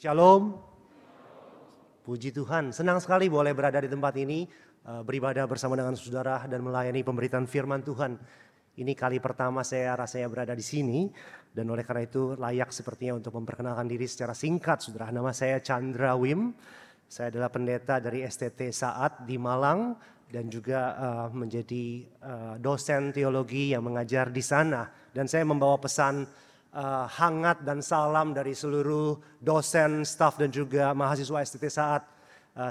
Shalom, puji Tuhan. Senang sekali boleh berada di tempat ini, beribadah bersama dengan saudara dan melayani pemberitaan firman Tuhan. Ini kali pertama saya rasanya berada di sini dan oleh karena itu layak sepertinya untuk memperkenalkan diri secara singkat, saudara. Nama saya Chandra Wim, saya adalah pendeta dari STT Saat di Malang dan juga menjadi dosen teologi yang mengajar di sana. Dan saya membawa pesan hangat dan salam dari seluruh dosen, staf dan juga mahasiswa STT Saat.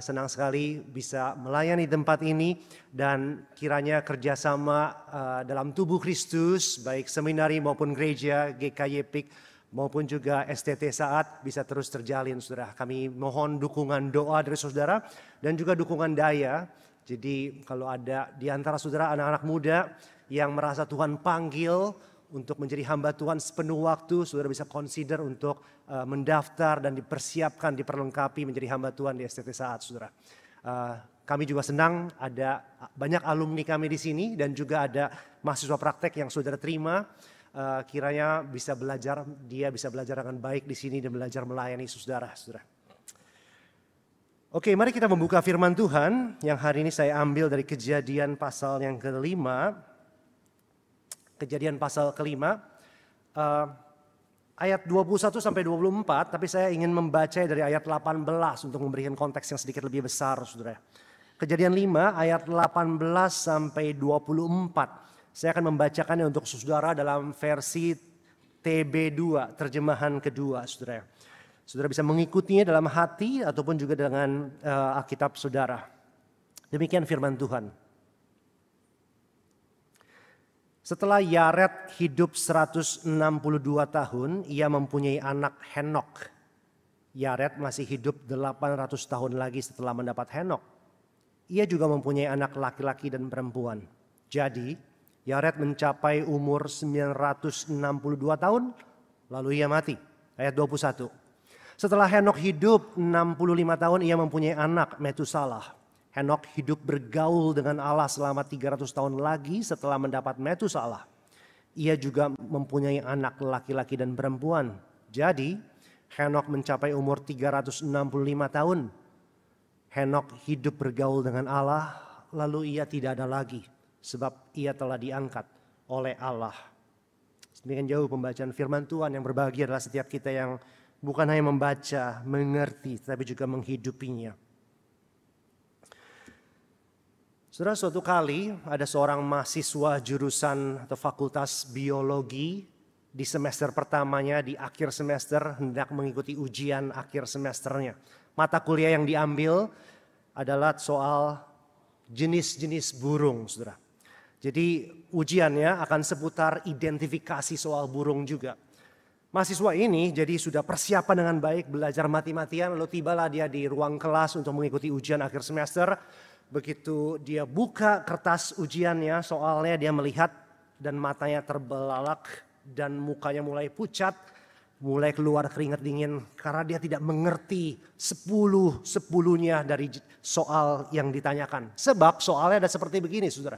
Senang sekali bisa melayani tempat ini dan kiranya kerjasama dalam tubuh Kristus baik seminari maupun gereja GKY PIK maupun juga STT Saat bisa terus terjalin, saudara. Kami mohon dukungan doa dari saudara dan juga dukungan daya. Jadi kalau ada di antara saudara anak-anak muda yang merasa Tuhan panggil untuk menjadi hamba Tuhan sepenuh waktu, saudara bisa consider untuk mendaftar dan dipersiapkan, diperlengkapi menjadi hamba Tuhan di STT Saat, saudara. Kami juga senang ada banyak alumni kami di sini dan juga ada mahasiswa praktek yang saudara terima. Kiranya dia bisa belajar dengan baik di sini dan belajar melayani saudara. Oke, mari kita membuka firman Tuhan yang hari ini saya ambil dari Kejadian pasal yang kelima. Kejadian pasal kelima, ayat 21 sampai 24, tapi saya ingin membaca dari ayat 18 untuk memberikan konteks yang sedikit lebih besar, saudara. Kejadian 5 ayat 18 sampai 24. Saya akan membacakannya untuk saudara dalam versi TB2, terjemahan kedua, saudara. Saudara bisa mengikutinya dalam hati ataupun juga dengan Alkitab saudara. Demikian firman Tuhan. Setelah Yared hidup 162 tahun, ia mempunyai anak Henok. Yared masih hidup 800 tahun lagi setelah mendapat Henok. Ia juga mempunyai anak laki-laki dan perempuan. Jadi, Yared mencapai umur 962 tahun, lalu ia mati. Ayat 21. Setelah Henok hidup 65 tahun, ia mempunyai anak Metusalah. Henok hidup bergaul dengan Allah selama 300 tahun lagi setelah mendapat Metusalah. Ia juga mempunyai anak laki-laki dan perempuan. Jadi Henok mencapai umur 365 tahun. Henok hidup bergaul dengan Allah lalu ia tidak ada lagi sebab ia telah diangkat oleh Allah. Demikian jauh pembacaan firman Tuhan. Yang berbahagia adalah setiap kita yang bukan hanya membaca, mengerti, tapi juga menghidupinya. Saudara, suatu kali ada seorang mahasiswa jurusan atau fakultas biologi di semester pertamanya, di akhir semester hendak mengikuti ujian akhir semesternya. Mata kuliah yang diambil adalah soal jenis-jenis burung, saudara. Jadi ujiannya akan seputar identifikasi soal burung juga. Mahasiswa ini jadi sudah persiapan dengan baik, belajar mati-matian, lalu tibalah dia di ruang kelas untuk mengikuti ujian akhir semester. Begitu dia buka kertas ujiannya, soalnya dia melihat dan matanya terbelalak dan mukanya mulai pucat, mulai keluar keringat dingin karena dia tidak mengerti sepuluhnya dari soal yang ditanyakan. Sebab soalnya ada seperti begini, saudara.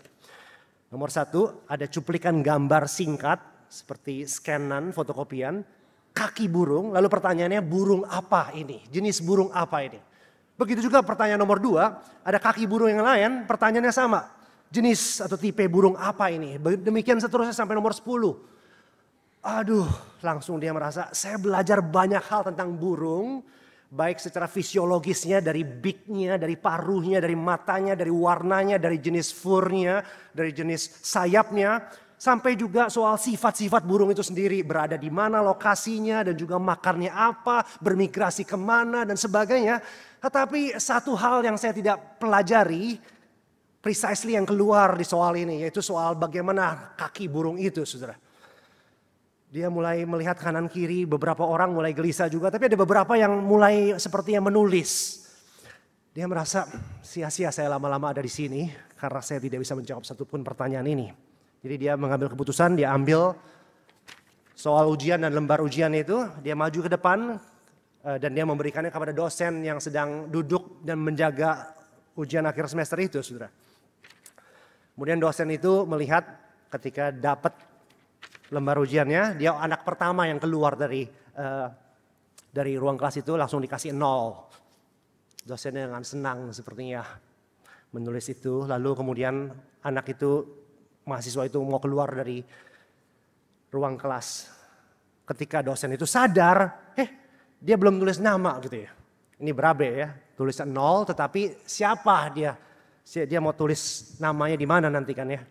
Nomor 1, ada cuplikan gambar singkat seperti scanan, fotokopian, kaki burung, lalu pertanyaannya burung apa ini? Jenis burung apa ini? Begitu juga pertanyaan nomor 2, ada kaki burung yang lain, pertanyaannya sama. Jenis atau tipe burung apa ini? Demikian seterusnya sampai nomor 10. Aduh, langsung dia merasa saya belajar banyak hal tentang burung. Baik secara fisiologisnya, dari beaknya, dari paruhnya, dari matanya, dari warnanya, dari jenis furnya, dari jenis sayapnya. Sampai juga soal sifat-sifat burung itu sendiri, berada di mana lokasinya dan juga makannya apa, bermigrasi kemana dan sebagainya. Tetapi satu hal yang saya tidak pelajari, precisely yang keluar di soal ini, yaitu soal bagaimana kaki burung itu, saudara. Dia mulai melihat kanan kiri, beberapa orang mulai gelisah juga, tapi ada beberapa yang mulai sepertinya menulis. Dia merasa sia-sia saya lama-lama ada di sini, karena saya tidak bisa menjawab satupun pertanyaan ini. Jadi dia mengambil keputusan, dia ambil soal ujian dan lembar ujian itu, dia maju ke depan dan dia memberikannya kepada dosen yang sedang duduk dan menjaga ujian akhir semester itu, saudara. Kemudian dosen itu melihat ketika dapat lembar ujiannya, dia anak pertama yang keluar dari Dari ruang kelas itu langsung dikasih 0. Dosennya dengan senang sepertinya menulis itu. Lalu kemudian mahasiswa itu mau keluar dari ruang kelas. Ketika dosen itu sadar, dia belum tulis nama gitu ya. Ini berabe ya, tulisnya 0 tetapi siapa dia? Dia mau tulis namanya di mana nanti kan ya.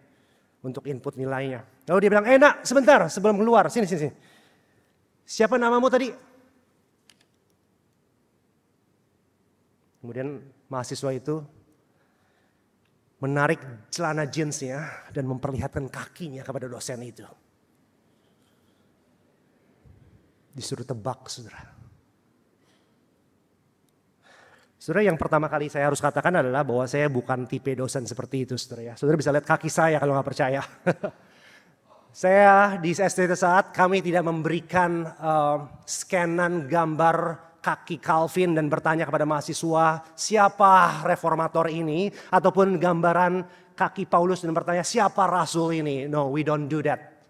Untuk input nilainya. Lalu dia bilang, nak sebentar sebelum keluar, sini. Siapa namamu tadi? Kemudian mahasiswa itu menarik celana jeansnya dan memperlihatkan kakinya kepada dosen itu. Disuruh tebak, saudara. Saudara, yang pertama kali saya harus katakan adalah bahwa saya bukan tipe dosen seperti itu, saudara ya. Saudara bisa lihat kaki saya kalau nggak percaya. Saya di STT saat kami tidak memberikan scanan gambar kaki Calvin dan bertanya kepada mahasiswa siapa reformator ini, ataupun gambaran kaki Paulus dan bertanya siapa rasul ini. No, we don't do that.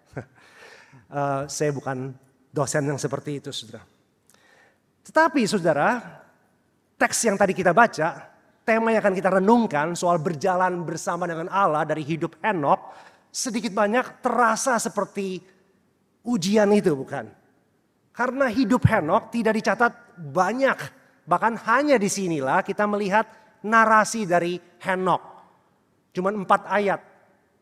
Saya bukan dosen yang seperti itu, saudara. Tetapi saudara, teks yang tadi kita baca, tema yang akan kita renungkan soal berjalan bersama dengan Allah dari hidup Henokh, sedikit banyak terasa seperti ujian itu, bukan? Karena hidup Henokh tidak dicatat banyak. Bahkan hanya di sinilah kita melihat narasi dari Henokh. Cuma 4 ayat.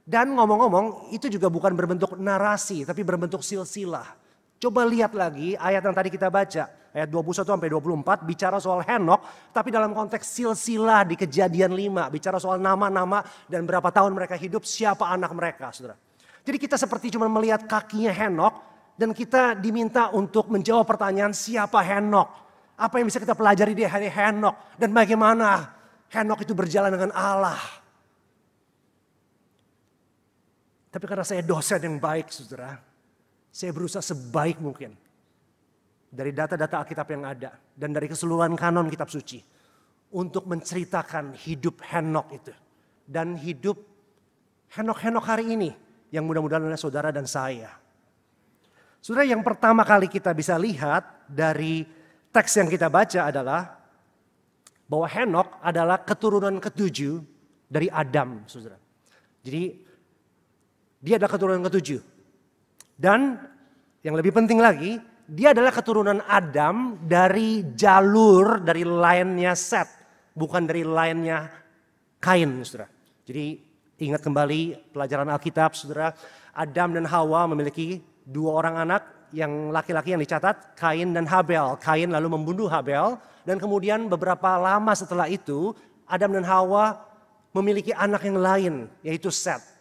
Dan ngomong-ngomong itu juga bukan berbentuk narasi tapi berbentuk silsilah. Coba lihat lagi ayat yang tadi kita baca. Ayat 21 sampai 24 bicara soal Henokh. Tapi dalam konteks silsilah di Kejadian 5. Bicara soal nama-nama dan berapa tahun mereka hidup, siapa anak mereka, saudara. Jadi kita seperti cuma melihat kakinya Henokh. Dan kita diminta untuk menjawab pertanyaan siapa Henokh. Apa yang bisa kita pelajari dari Henokh. Dan bagaimana Henokh itu berjalan dengan Allah. Tapi karena saya dosen yang baik, saudara. Saya berusaha sebaik mungkin. Dari data-data Alkitab yang ada. Dan dari keseluruhan kanon kitab suci. Untuk menceritakan hidup Henokh itu. Dan hidup Henokh hari ini. Yang mudah-mudahan adalah saudara dan saya. Saudara, yang pertama kali kita bisa lihat dari teks yang kita baca adalah bahwa Henokh adalah keturunan ke-7 dari Adam, saudara. Jadi dia adalah keturunan ke-7. Dan yang lebih penting lagi, dia adalah keturunan Adam dari jalur, dari line-nya Seth, bukan dari line-nya Kain, saudara. Jadi ingat kembali pelajaran Alkitab, saudara. Adam dan Hawa memiliki 2 orang anak yang laki-laki yang dicatat, Kain dan Habel. Kain lalu membunuh Habel dan kemudian beberapa lama setelah itu Adam dan Hawa memiliki anak yang lain yaitu Seth.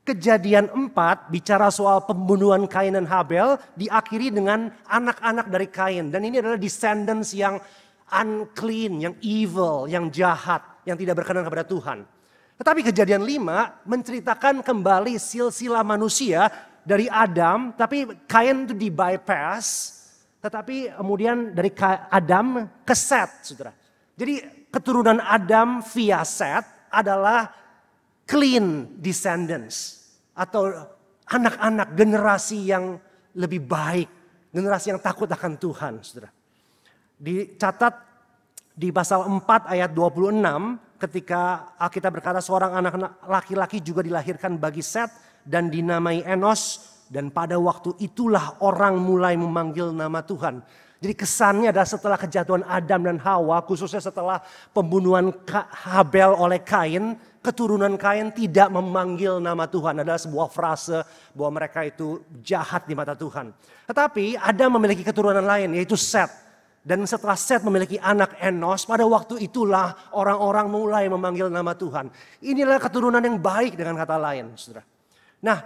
Kejadian 4 bicara soal pembunuhan Kain dan Habel diakhiri dengan anak-anak dari Kain. Dan ini adalah descendants yang unclean, yang evil, yang jahat, yang tidak berkenan kepada Tuhan. Tetapi Kejadian 5 menceritakan kembali silsilah manusia dari Adam, tapi Kain itu di bypass, tetapi kemudian dari Adam ke Seth, saudara. Jadi keturunan Adam via Seth adalah clean descendants atau anak-anak generasi yang lebih baik, generasi yang takut akan Tuhan, saudara. Dicatat di pasal 4 ayat 26 ketika Alkitab berkata seorang anak laki-laki juga dilahirkan bagi Seth dan dinamai Enos, dan pada waktu itulah orang mulai memanggil nama Tuhan. Jadi kesannya adalah setelah kejatuhan Adam dan Hawa, khususnya setelah pembunuhan Habel oleh Kain, keturunan Kain tidak memanggil nama Tuhan. Adalah sebuah frase bahwa mereka itu jahat di mata Tuhan. Tetapi Adam memiliki keturunan lain yaitu Seth. Dan setelah Seth memiliki anak Enos, pada waktu itulah orang-orang mulai memanggil nama Tuhan. Inilah keturunan yang baik dengan kata lain, saudara. Nah,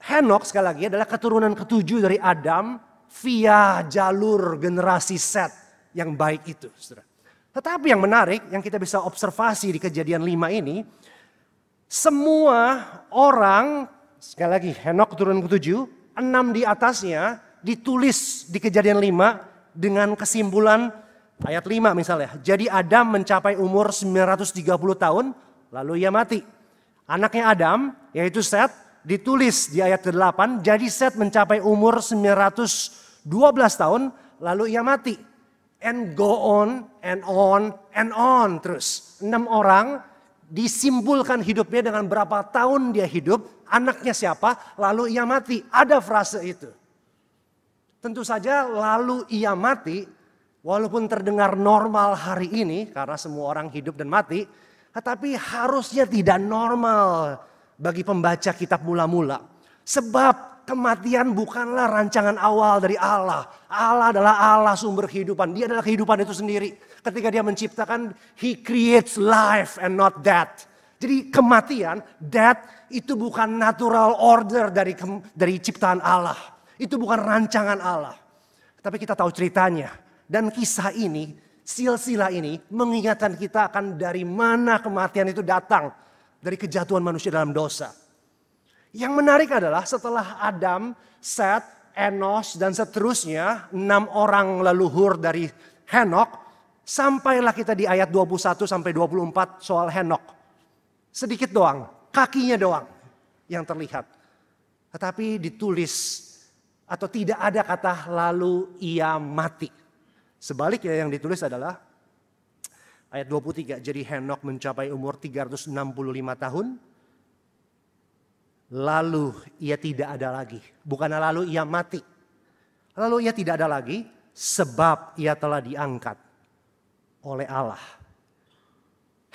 Henokh sekali lagi adalah keturunan ke-7 dari Adam via jalur generasi Seth yang baik itu, saudara. Tetapi yang menarik yang kita bisa observasi di Kejadian 5 ini, semua orang, sekali lagi Henokh keturunan ke-7, 6 di atasnya ditulis di Kejadian 5 dengan kesimpulan ayat 5 misalnya. Jadi Adam mencapai umur 930 tahun lalu ia mati. Anaknya Adam yaitu Seth ditulis di ayat ke-8. Jadi Seth mencapai umur 912 tahun lalu ia mati. And go on, and on, and on terus. 6 orang disimpulkan hidupnya dengan berapa tahun dia hidup, anaknya siapa, lalu ia mati. Ada frase itu. Tentu saja lalu ia mati, walaupun terdengar normal hari ini, karena semua orang hidup dan mati, tetapi harusnya tidak normal bagi pembaca kitab mula-mula. Sebab kematian bukanlah rancangan awal dari Allah. Allah adalah Allah sumber kehidupan. Dia adalah kehidupan itu sendiri. Ketika dia menciptakan, He creates life and not death. Jadi kematian, death itu bukan natural order dari ciptaan Allah. Itu bukan rancangan Allah. Tapi kita tahu ceritanya. Dan kisah ini, silsilah ini mengingatkan kita akan dari mana kematian itu datang. Dari kejatuhan manusia dalam dosa. Yang menarik adalah setelah Adam, Seth, Enos dan seterusnya 6 orang leluhur dari Henok, sampailah kita di ayat 21 sampai 24 soal Henok. Sedikit doang, kakinya doang yang terlihat. Tetapi ditulis atau tidak ada kata lalu ia mati. Sebaliknya yang ditulis adalah ayat 23. Jadi Henok mencapai umur 365 tahun. Lalu ia tidak ada lagi. Bukan lalu ia mati. Lalu ia tidak ada lagi sebab ia telah diangkat oleh Allah.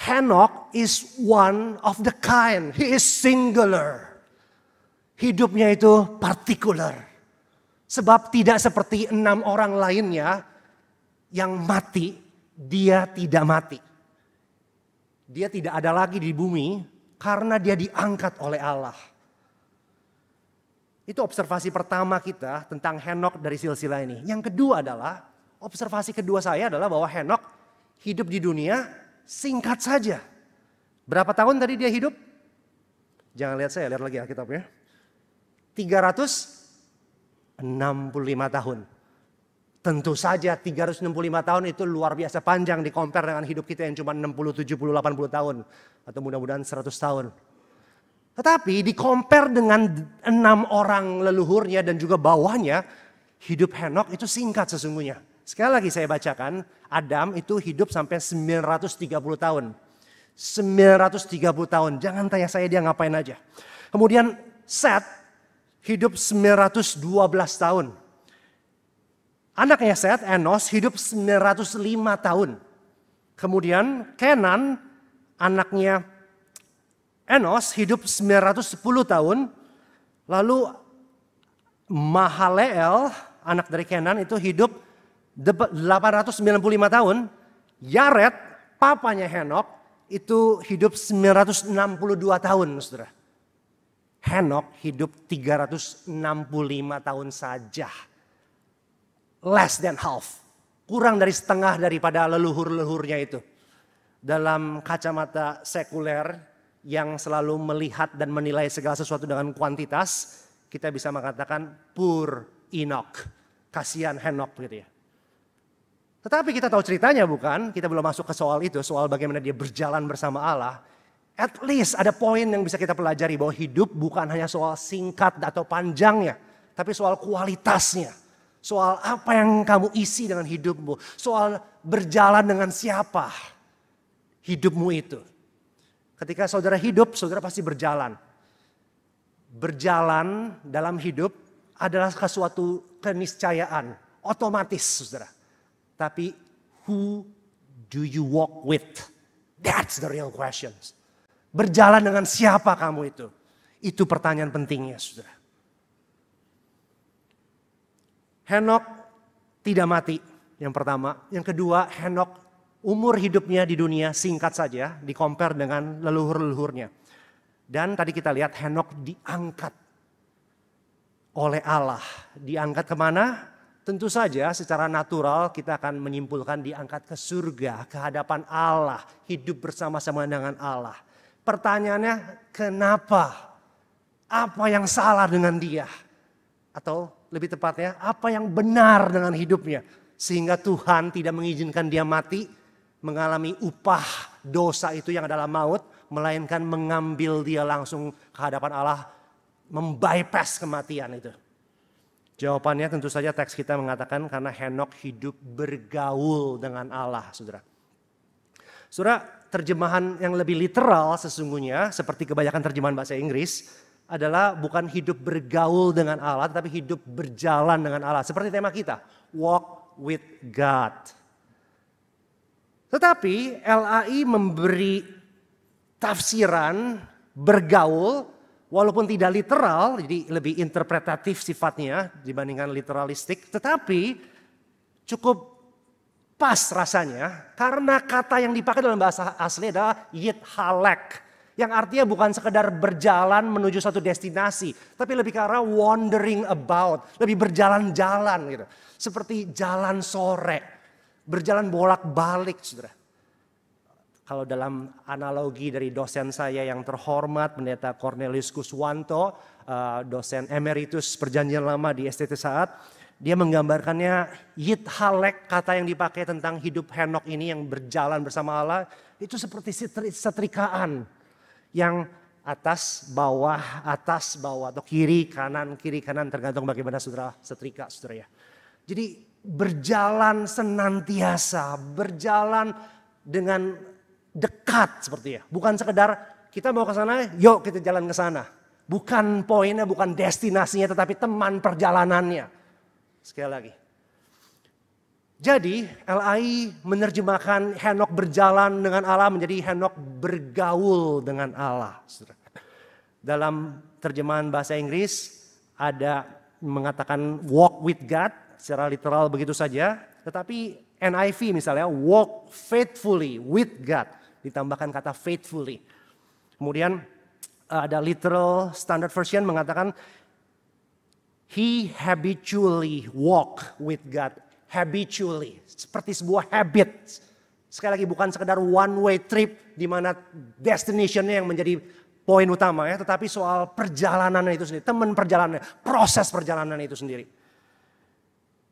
Henok is one of the kind. He is singular. Hidupnya itu partikular. Sebab tidak seperti 6 orang lainnya yang mati, dia tidak mati. Dia tidak ada lagi di bumi karena dia diangkat oleh Allah. Itu observasi pertama kita tentang Henok dari silsilah ini. Yang kedua adalah, observasi kedua saya adalah bahwa Henok hidup di dunia singkat saja. Berapa tahun tadi dia hidup? Jangan lihat saya, lihat lagi Alkitabnya. 365 tahun. Tentu saja 365 tahun itu luar biasa panjang di compare dengan hidup kita yang cuma 60, 70, 80 tahun. Atau mudah-mudahan 100 tahun. Tetapi di compare dengan 6 orang leluhurnya dan juga bawahnya, hidup Henok itu singkat sesungguhnya. Sekali lagi saya bacakan, Adam itu hidup sampai 930 tahun. 930 tahun, jangan tanya saya dia ngapain aja. Kemudian Seth hidup 912 tahun. Anaknya Seth, Enos, hidup 905 tahun. Kemudian Kenan, anaknya Enos hidup 910 tahun. Lalu Mahaleel, anak dari Kenan itu hidup 895 tahun. Yared, papanya Henok, itu hidup 962 tahun, saudara. Henok hidup 365 tahun saja. Less than half. Kurang dari setengah daripada leluhur-leluhurnya itu. Dalam kacamata sekuler yang selalu melihat dan menilai segala sesuatu dengan kuantitas, kita bisa mengatakan poor Enoch. Kasihan Henok gitu ya. Tetapi kita tahu ceritanya bukan? Kita belum masuk ke soal itu, soal bagaimana dia berjalan bersama Allah. At least ada poin yang bisa kita pelajari bahwa hidup bukan hanya soal singkat atau panjangnya, tapi soal kualitasnya. Soal apa yang kamu isi dengan hidupmu. Soal berjalan dengan siapa hidupmu itu. Ketika saudara hidup, saudara pasti berjalan. Berjalan dalam hidup adalah sesuatu keniscayaan. Otomatis, saudara. Tapi who do you walk with? That's the real question. Berjalan dengan siapa kamu itu? Itu pertanyaan pentingnya, saudara. Henok tidak mati, yang pertama. Yang kedua, Henok umur hidupnya di dunia singkat saja, di-compare dengan leluhur-leluhurnya. Dan tadi kita lihat Henok diangkat oleh Allah. Diangkat kemana? Tentu saja secara natural kita akan menyimpulkan diangkat ke surga, ke hadapan Allah. Hidup bersama-sama dengan Allah. Pertanyaannya, kenapa? Apa yang salah dengan dia? Atau lebih tepatnya, apa yang benar dengan hidupnya? Sehingga Tuhan tidak mengizinkan dia mati, mengalami upah dosa itu yang adalah maut, melainkan mengambil dia langsung ke hadapan Allah, membypass kematian itu. Jawabannya tentu saja teks kita mengatakan karena Henokh hidup bergaul dengan Allah, saudara. Saudara, terjemahan yang lebih literal sesungguhnya seperti kebanyakan terjemahan bahasa Inggris adalah bukan hidup bergaul dengan Allah, tapi hidup berjalan dengan Allah. Seperti tema kita, walk with God. Tetapi LAI memberi tafsiran bergaul walaupun tidak literal, jadi lebih interpretatif sifatnya dibandingkan literalistik, tetapi cukup pas rasanya karena kata yang dipakai dalam bahasa asli adalah yithalek, yang artinya bukan sekedar berjalan menuju satu destinasi, tapi lebih ke arah wandering about, lebih berjalan-jalan gitu. Seperti jalan sore, berjalan bolak-balik, saudara. Kalau dalam analogi dari dosen saya yang terhormat, Pendeta Cornelius Kuswanto, dosen emeritus Perjanjian Lama di STT Saat, dia menggambarkannya yithalek, kata yang dipakai tentang hidup Henokh ini yang berjalan bersama Allah, itu seperti setrikaan yang atas bawah atau kiri kanan tergantung bagaimana saudara setrika, saudara ya. Jadi berjalan senantiasa, berjalan dengan dekat seperti ya. Bukan sekedar kita mau ke sana, yuk kita jalan ke sana. Bukan poinnya, bukan destinasinya, tetapi teman perjalanannya. Sekali lagi. Jadi LAI menerjemahkan Henokh berjalan dengan Allah menjadi Henokh bergaul dengan Allah. Dalam terjemahan bahasa Inggris ada mengatakan walk with God secara literal begitu saja. Tetapi NIV misalnya walk faithfully with God. Ditambahkan kata faithfully. Kemudian ada literal standard version mengatakan he habitually walk with God. Habitually. Seperti sebuah habit. Sekali lagi bukan sekedar one way trip di mana destinationnya yang menjadi poin utama ya. Tetapi soal perjalanannya itu sendiri. Teman perjalanannya. Proses perjalanan itu sendiri.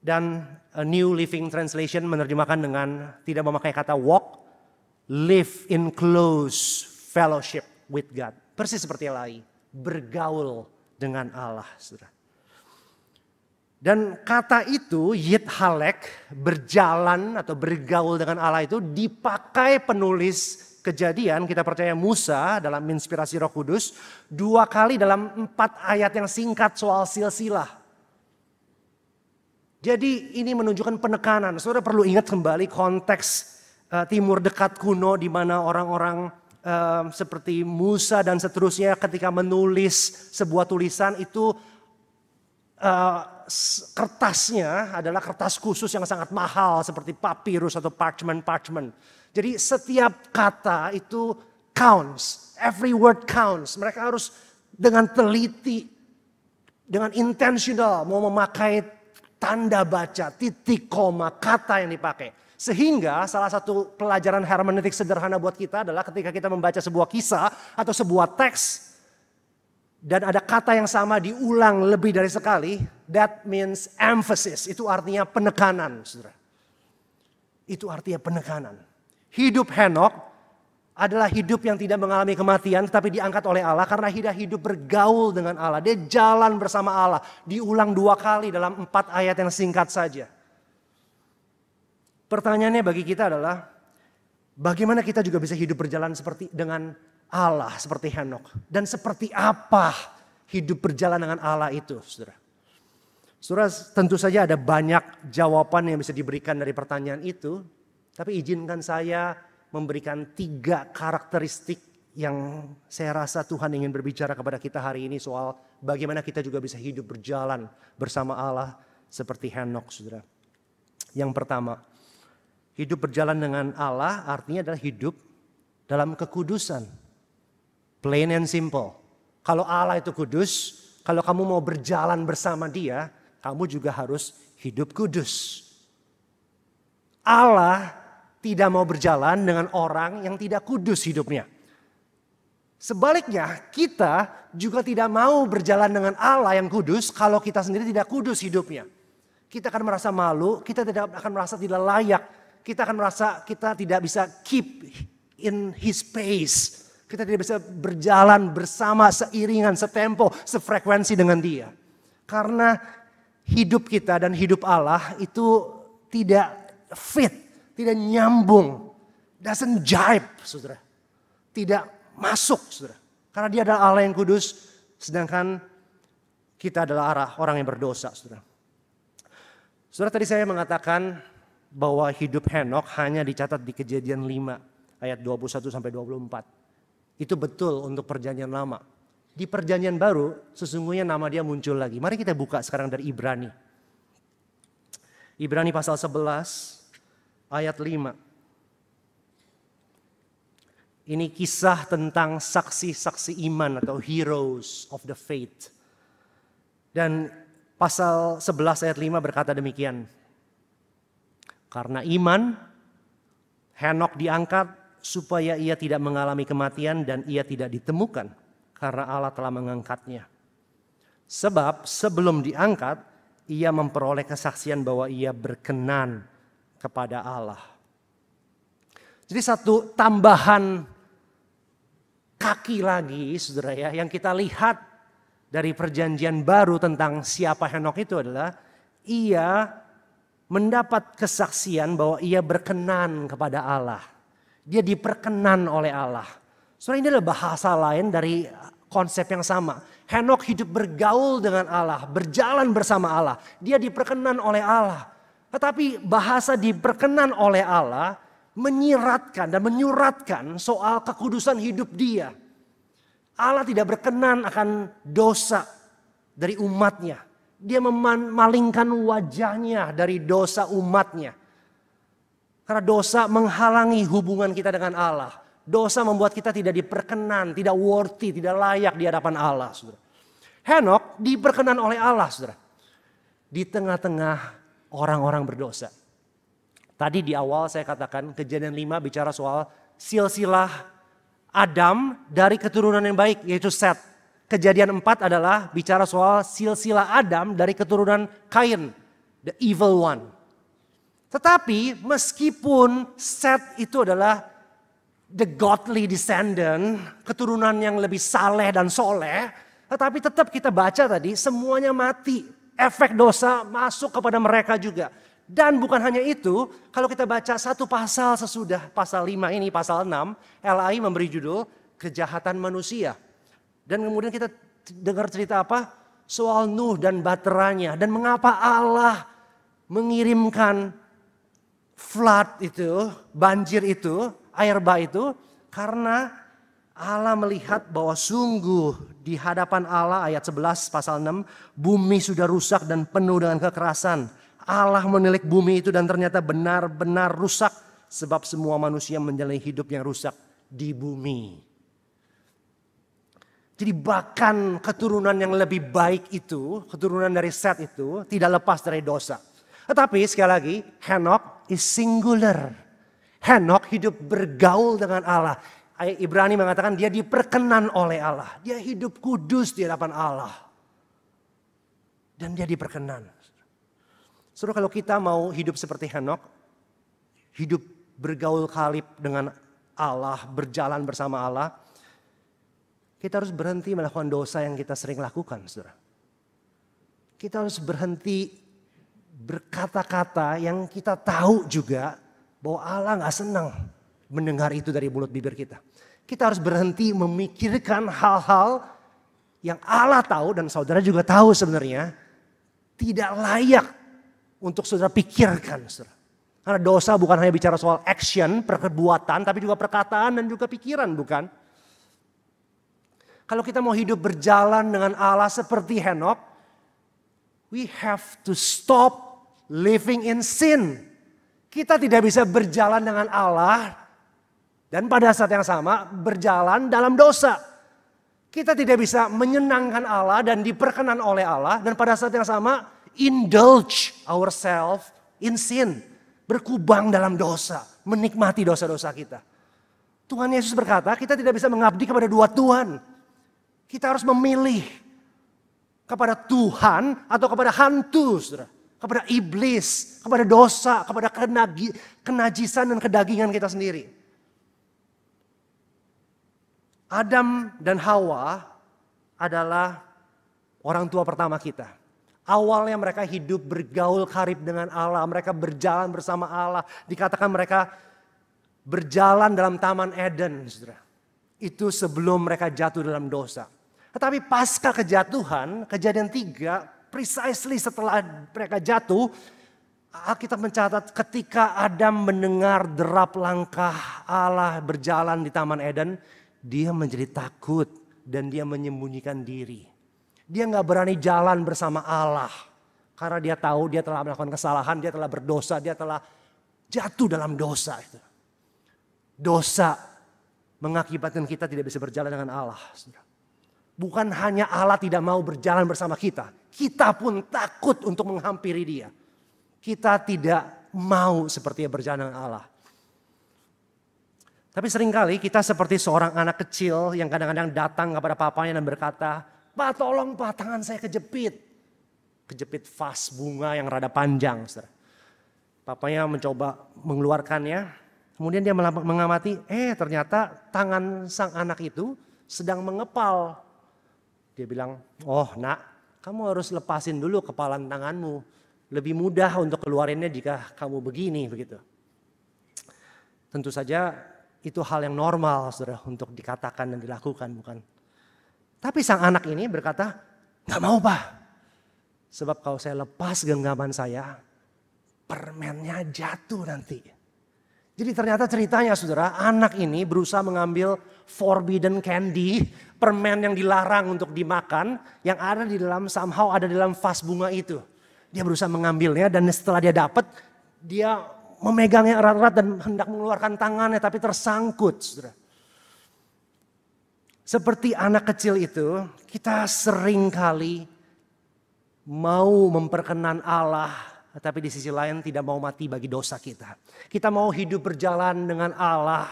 Dan a New Living Translation menerjemahkan dengan tidak memakai kata walk. Live in close fellowship with God. Persis seperti LAI. Bergaul dengan Allah. Saudara. Dan kata itu yithalek, berjalan atau bergaul dengan Allah itu dipakai penulis Kejadian, kita percaya Musa dalam inspirasi Roh Kudus 2 kali dalam 4 ayat yang singkat soal silsilah. Jadi ini menunjukkan penekanan. Saudara perlu ingat kembali konteks Timur Dekat kuno di mana orang-orang seperti Musa dan seterusnya ketika menulis sebuah tulisan itu kertasnya adalah kertas khusus yang sangat mahal seperti papyrus atau parchment. Jadi setiap kata itu counts, every word counts. Mereka harus dengan teliti, dengan intentional mau memakai tanda baca, titik, koma, kata yang dipakai. Sehingga salah satu pelajaran hermeneutik sederhana buat kita adalah ketika kita membaca sebuah kisah atau sebuah teks dan ada kata yang sama diulang lebih dari sekali, that means emphasis. Itu artinya penekanan, saudara. Itu artinya penekanan. Hidup Henokh adalah hidup yang tidak mengalami kematian, tetapi diangkat oleh Allah karena hidup bergaul dengan Allah. Dia jalan bersama Allah. Diulang 2 kali dalam 4 ayat yang singkat saja. Pertanyaannya bagi kita adalah, bagaimana kita juga bisa hidup berjalan seperti dengan Allah seperti Henokh. Dan seperti apa hidup berjalan dengan Allah itu, saudara. Saudara, tentu saja ada banyak jawaban yang bisa diberikan dari pertanyaan itu. Tapi izinkan saya memberikan 3 karakteristik yang saya rasa Tuhan ingin berbicara kepada kita hari ini soal bagaimana kita juga bisa hidup berjalan bersama Allah seperti Henokh, saudara. Yang pertama, hidup berjalan dengan Allah artinya adalah hidup dalam kekudusan. Plain and simple. Kalau Allah itu kudus, kalau kamu mau berjalan bersama Dia, kamu juga harus hidup kudus. Allah tidak mau berjalan dengan orang yang tidak kudus hidupnya. Sebaliknya, kita juga tidak mau berjalan dengan Allah yang kudus kalau kita sendiri tidak kudus hidupnya. Kita akan merasa malu, kita tidak akan merasa tidak layak, kita akan merasa kita tidak bisa keep in His pace. Kita tidak bisa berjalan bersama, seiringan, setempo, sefrekuensi dengan Dia. Karena hidup kita dan hidup Allah itu tidak fit, tidak nyambung, doesn't jive, saudara. Tidak masuk, saudara. Karena dia adalah Allah yang kudus, sedangkan kita adalah orang yang berdosa, saudara. Saudara, tadi saya mengatakan bahwa hidup Henokh hanya dicatat di Kejadian 5 ayat 21 sampai 24. Itu betul untuk perjanjian lama. Di perjanjian baru sesungguhnya nama dia muncul lagi. Mari kita buka sekarang dari Ibrani. Ibrani pasal 11 ayat 5. Ini kisah tentang saksi-saksi iman atau heroes of the faith. Dan pasal 11 ayat 5 berkata demikian. Karena iman, Henokh diangkat supaya ia tidak mengalami kematian dan ia tidak ditemukan karena Allah telah mengangkatnya. Sebab sebelum diangkat, ia memperoleh kesaksian bahwa ia berkenan kepada Allah. Jadi satu tambahan kaki lagi, saudara ya, yang kita lihat dari perjanjian baru tentang siapa Henokh itu adalah ia mendapat kesaksian bahwa ia berkenan kepada Allah. Dia diperkenan oleh Allah. Saudara, ini adalah bahasa lain dari konsep yang sama. Henokh hidup bergaul dengan Allah, berjalan bersama Allah. Dia diperkenan oleh Allah. Tetapi bahasa diperkenan oleh Allah menyiratkan dan menyuratkan soal kekudusan hidup dia. Allah tidak berkenan akan dosa dari umatnya. Dia memalingkan wajahnya dari dosa umatnya. Karena dosa menghalangi hubungan kita dengan Allah. Dosa membuat kita tidak diperkenan, tidak worthy, tidak layak di hadapan Allah. Saudara. Henokh diperkenan oleh Allah, saudara. Di tengah-tengah orang-orang berdosa. Tadi di awal saya katakan Kejadian 5 bicara soal silsilah Adam dari keturunan yang baik, yaitu Set. Kejadian 4 adalah bicara soal silsilah Adam dari keturunan Kain, the evil one. Tetapi meskipun Set itu adalah the godly descendant, keturunan yang lebih saleh dan soleh, tetapi tetap kita baca tadi semuanya mati. Efek dosa masuk kepada mereka juga. Dan bukan hanya itu, kalau kita baca satu pasal sesudah pasal 5 ini, pasal 6, LAI memberi judul Kejahatan Manusia. Dan kemudian kita dengar cerita apa? Soal Nuh dan baterainya. Dan mengapa Allah mengirimkan flood itu, banjir itu, air bah itu. Karena Allah melihat bahwa sungguh di hadapan Allah, ayat 11 pasal 6, bumi sudah rusak dan penuh dengan kekerasan. Allah menilik bumi itu dan ternyata benar-benar rusak. Sebab semua manusia menjalani hidup yang rusak di bumi. Jadi bahkan keturunan yang lebih baik itu, keturunan dari Set itu tidak lepas dari dosa. Tetapi sekali lagi, Henokh is singular. Henokh hidup bergaul dengan Allah. Ibrani mengatakan dia diperkenan oleh Allah. Dia hidup kudus di hadapan Allah. Dan dia diperkenan. Saudara, kalau kita mau hidup seperti Henokh, hidup bergaul kalib dengan Allah, berjalan bersama Allah, kita harus berhenti melakukan dosa yang kita sering lakukan, saudara. Kita harus berhenti berkata-kata yang kita tahu juga bahwa Allah gak senang mendengar itu dari mulut bibir kita. Kita harus berhenti memikirkan hal-hal yang Allah tahu dan saudara juga tahu sebenarnya tidak layak untuk saudara pikirkan, saudara. Karena dosa bukan hanya bicara soal action, perbuatan, tapi juga perkataan dan juga pikiran, bukan? Kalau kita mau hidup berjalan dengan Allah seperti Henokh, we have to stop living in sin. Kita tidak bisa berjalan dengan Allah dan pada saat yang sama berjalan dalam dosa. Kita tidak bisa menyenangkan Allah dan diperkenan oleh Allah dan pada saat yang sama indulge ourselves in sin. Berkubang dalam dosa, menikmati dosa-dosa kita. Tuhan Yesus berkata kita tidak bisa mengabdi kepada dua Tuhan. Kita harus memilih kepada Tuhan atau kepada hantu, saudara. Kepada iblis, kepada dosa, kepada kenajisan dan kedagingan kita sendiri. Adam dan Hawa adalah orang tua pertama kita. Awalnya mereka hidup bergaul karib dengan Allah. Mereka berjalan bersama Allah. Dikatakan mereka berjalan dalam Taman Eden. Saudara. Itu sebelum mereka jatuh dalam dosa. Tetapi pasca kejatuhan, Kejadian 3, precisely setelah mereka jatuh, Alkitab mencatat ketika Adam mendengar derap langkah Allah berjalan di Taman Eden, dia menjadi takut dan dia menyembunyikan diri. Dia gak berani jalan bersama Allah. Karena dia tahu dia telah melakukan kesalahan, dia telah berdosa, dia telah jatuh dalam dosa. Dosa mengakibatkan kita tidak bisa berjalan dengan Allah. Bukan hanya Allah tidak mau berjalan bersama kita. Kita pun takut untuk menghampiri dia. Kita tidak mau seperti berjalan dengan Allah. Tapi seringkali kita seperti seorang anak kecil yang kadang-kadang datang kepada papanya dan berkata, "Pak, tolong Pak, tangan saya kejepit." Kejepit vas bunga yang rada panjang. Papanya mencoba mengeluarkannya. Kemudian dia mengamati, ternyata tangan sang anak itu sedang mengepal. Dia bilang, "Oh nak, kamu harus lepasin dulu kepalan tanganmu. Lebih mudah untuk keluarinnya jika kamu begini." Begitu. Tentu saja itu hal yang normal saudara untuk dikatakan dan dilakukan, bukan? Tapi sang anak ini berkata, "Gak mau Pak. Sebab kalau saya lepas genggaman saya, permennya jatuh nanti." Jadi ternyata ceritanya saudara, anak ini berusaha mengambil forbidden candy, permen yang dilarang untuk dimakan, yang ada di dalam somehow ada di dalam vas bunga itu. Dia berusaha mengambilnya dan setelah dia dapat, dia memegangnya erat-erat dan hendak mengeluarkan tangannya tapi tersangkut. Saudara. Seperti anak kecil itu, kita sering kali mau memperkenan Allah, tapi di sisi lain tidak mau mati bagi dosa kita. Kita mau hidup berjalan dengan Allah,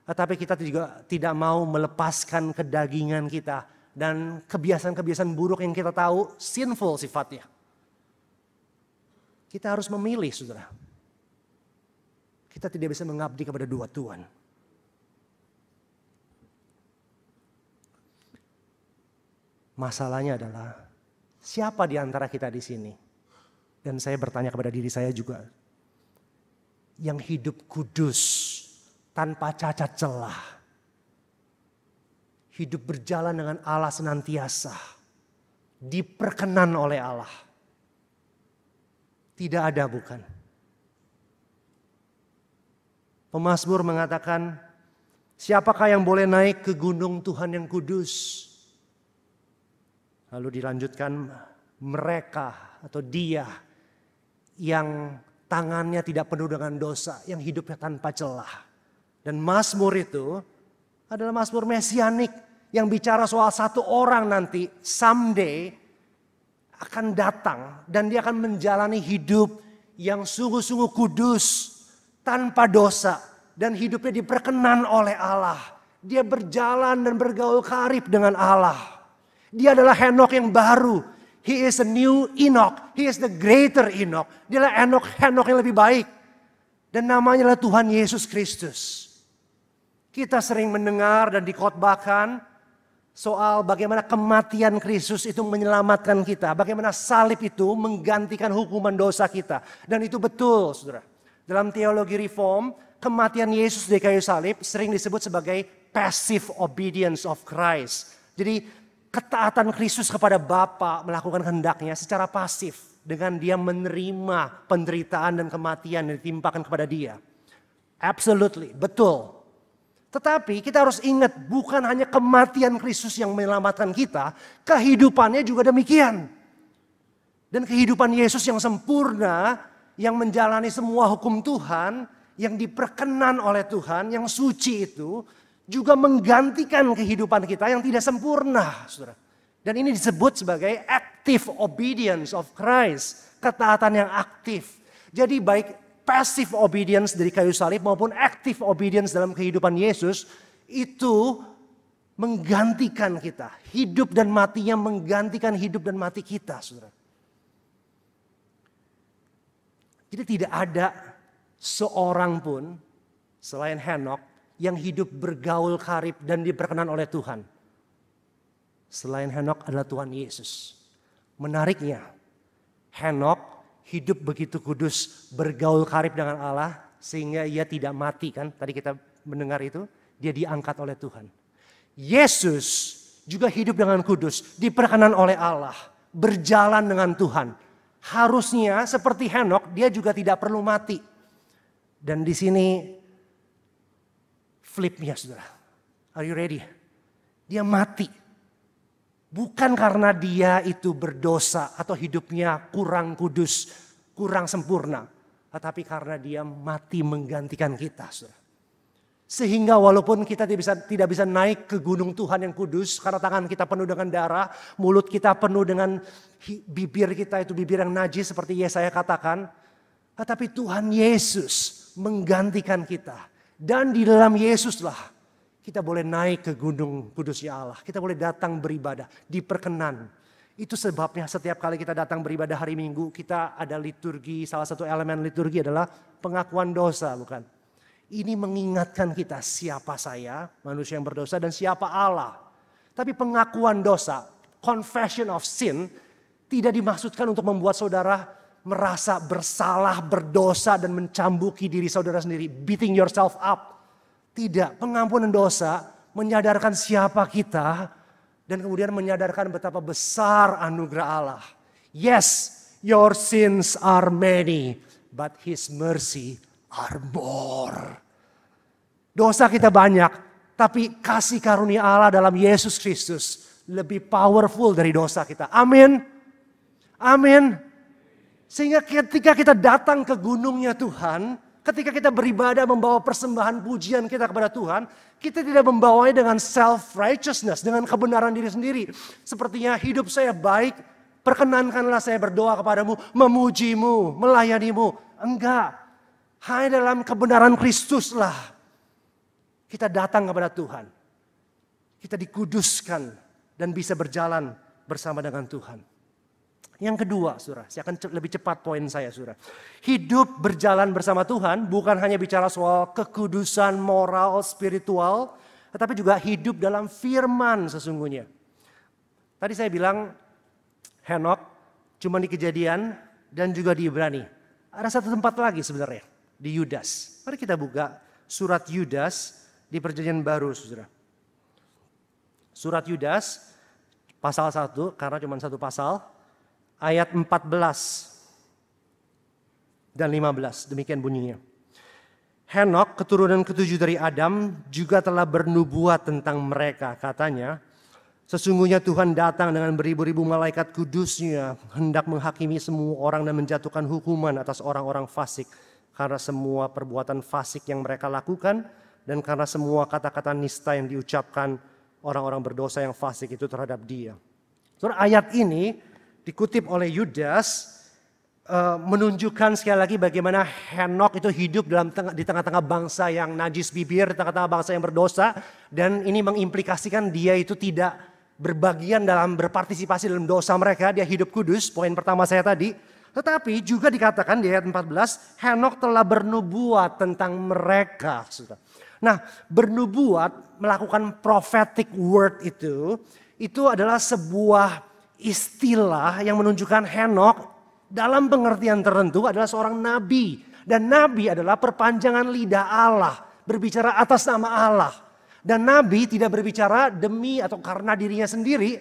tapi kita juga tidak mau melepaskan kedagingan kita dan kebiasaan-kebiasaan buruk yang kita tahu sinful sifatnya. Kita harus memilih, saudara. Kita tidak bisa mengabdi kepada dua Tuhan. Masalahnya adalah siapa di antara kita di sini? Dan saya bertanya kepada diri saya juga. Yang hidup kudus tanpa cacat celah. Hidup berjalan dengan Allah senantiasa. Diperkenan oleh Allah. Tidak ada bukan. Pemazmur mengatakan, siapakah yang boleh naik ke gunung Tuhan yang kudus? Lalu dilanjutkan, mereka atau dia yang tangannya tidak penuh dengan dosa, yang hidupnya tanpa celah. Dan mazmur itu adalah mazmur mesianik yang bicara soal satu orang nanti someday akan datang dan dia akan menjalani hidup yang sungguh-sungguh kudus, tanpa dosa, dan hidupnya diperkenan oleh Allah. Dia berjalan dan bergaul karib dengan Allah. Dia adalah Henokh yang baru. He is a new Enoch. He is the greater Enoch. Dia adalah Henokh yang lebih baik. Dan namanya adalah Tuhan Yesus Kristus. Kita sering mendengar dan dikhotbahkan soal bagaimana kematian Kristus itu menyelamatkan kita. Bagaimana salib itu menggantikan hukuman dosa kita. Dan itu betul, saudara. Dalam teologi reform, kematian Yesus di kayu salib sering disebut sebagai passive obedience of Christ. Jadi ketaatan Kristus kepada Bapa melakukan kehendaknya secara pasif. Dengan dia menerima penderitaan dan kematian yang ditimpakan kepada dia. Absolutely, betul. Tetapi kita harus ingat bukan hanya kematian Kristus yang menyelamatkan kita. Kehidupannya juga demikian. Dan kehidupan Yesus yang sempurna, yang menjalani semua hukum Tuhan, yang diperkenan oleh Tuhan, yang suci itu, juga menggantikan kehidupan kita yang tidak sempurna. Saudara. Dan ini disebut sebagai active obedience of Christ. Ketaatan yang aktif. Jadi baik passive obedience dari kayu salib maupun active obedience dalam kehidupan Yesus. Itu menggantikan kita. Hidup dan matinya menggantikan hidup dan mati kita. Saudara. Jadi tidak ada seorang pun selain Henokh yang hidup bergaul karib dan diperkenan oleh Tuhan. Selain Henokh adalah Tuhan Yesus. Menariknya, Henok hidup begitu kudus, bergaul karib dengan Allah sehingga ia tidak mati kan. Tadi kita mendengar itu, dia diangkat oleh Tuhan. Yesus juga hidup dengan kudus, diperkenan oleh Allah, berjalan dengan Tuhan. Harusnya seperti Henok, dia juga tidak perlu mati. Dan di sini flipnya saudara. Are you ready? Dia mati. Bukan karena dia itu berdosa atau hidupnya kurang kudus, kurang sempurna. Tetapi karena dia mati menggantikan kita. Saudara. Sehingga walaupun kita tidak bisa naik ke gunung Tuhan yang kudus. Karena tangan kita penuh dengan darah. Mulut kita penuh dengan bibir kita itu bibir yang najis seperti Yesaya katakan. Tetapi Tuhan Yesus menggantikan kita. Dan di dalam Yesuslah kita boleh naik ke gunung kudusnya Allah. Kita boleh datang beribadah, diperkenan. Itu sebabnya setiap kali kita datang beribadah hari Minggu, kita ada liturgi. Salah satu elemen liturgi adalah pengakuan dosa, bukan? Ini mengingatkan kita siapa saya, manusia yang berdosa, dan siapa Allah. Tapi pengakuan dosa, confession of sin, tidak dimaksudkan untuk membuat saudara merasa bersalah, berdosa, dan mencambuki diri saudara sendiri. Beating yourself up. Tidak, pengampunan dosa menyadarkan siapa kita dan kemudian menyadarkan betapa besar anugerah Allah. Yes, your sins are many, but His mercy are more. Dosa kita banyak, tapi kasih karunia Allah dalam Yesus Kristus lebih powerful dari dosa kita. Amin. Amin. Sehingga ketika kita datang ke gunungnya Tuhan, ketika kita beribadah membawa persembahan pujian kita kepada Tuhan, kita tidak membawanya dengan self-righteousness, dengan kebenaran diri sendiri. Sepertinya hidup saya baik, perkenankanlah saya berdoa kepadamu, memujimu, melayanimu. Enggak, hanya dalam kebenaran Kristuslah kita datang kepada Tuhan. Kita dikuduskan dan bisa berjalan bersama dengan Tuhan. Yang kedua, saudara, saya akan lebih cepat poin saya, saudara. Hidup berjalan bersama Tuhan bukan hanya bicara soal kekudusan moral, spiritual, tetapi juga hidup dalam firman sesungguhnya. Tadi saya bilang Henok cuma di Kejadian dan juga di Ibrani. Ada satu tempat lagi sebenarnya, di Yudas. Mari kita buka surat Yudas di Perjanjian Baru, saudara. Surat Yudas pasal 1, karena cuma satu pasal. Ayat 14 dan 15, demikian bunyinya. Henok, keturunan ketujuh dari Adam, juga telah bernubuat tentang mereka. Katanya, sesungguhnya Tuhan datang dengan beribu-ribu malaikat kudusnya, hendak menghakimi semua orang dan menjatuhkan hukuman atas orang-orang fasik. Karena semua perbuatan fasik yang mereka lakukan, dan karena semua kata-kata nista yang diucapkan orang-orang berdosa yang fasik itu terhadap dia. Soalnya ayat ini dikutip oleh Yudas menunjukkan sekali lagi bagaimana Henok itu hidup di tengah-tengah bangsa yang najis bibir, di tengah-tengah bangsa yang berdosa. Dan ini mengimplikasikan dia itu tidak berbagian dalam berpartisipasi dalam dosa mereka. Dia hidup kudus, poin pertama saya tadi. Tetapi juga dikatakan di ayat 14, Henok telah bernubuat tentang mereka. Nah, bernubuat, melakukan prophetic word itu adalah sebuah istilah yang menunjukkan Henok dalam pengertian tertentu adalah seorang nabi. Dan nabi adalah perpanjangan lidah Allah, berbicara atas nama Allah. Dan nabi tidak berbicara demi atau karena dirinya sendiri,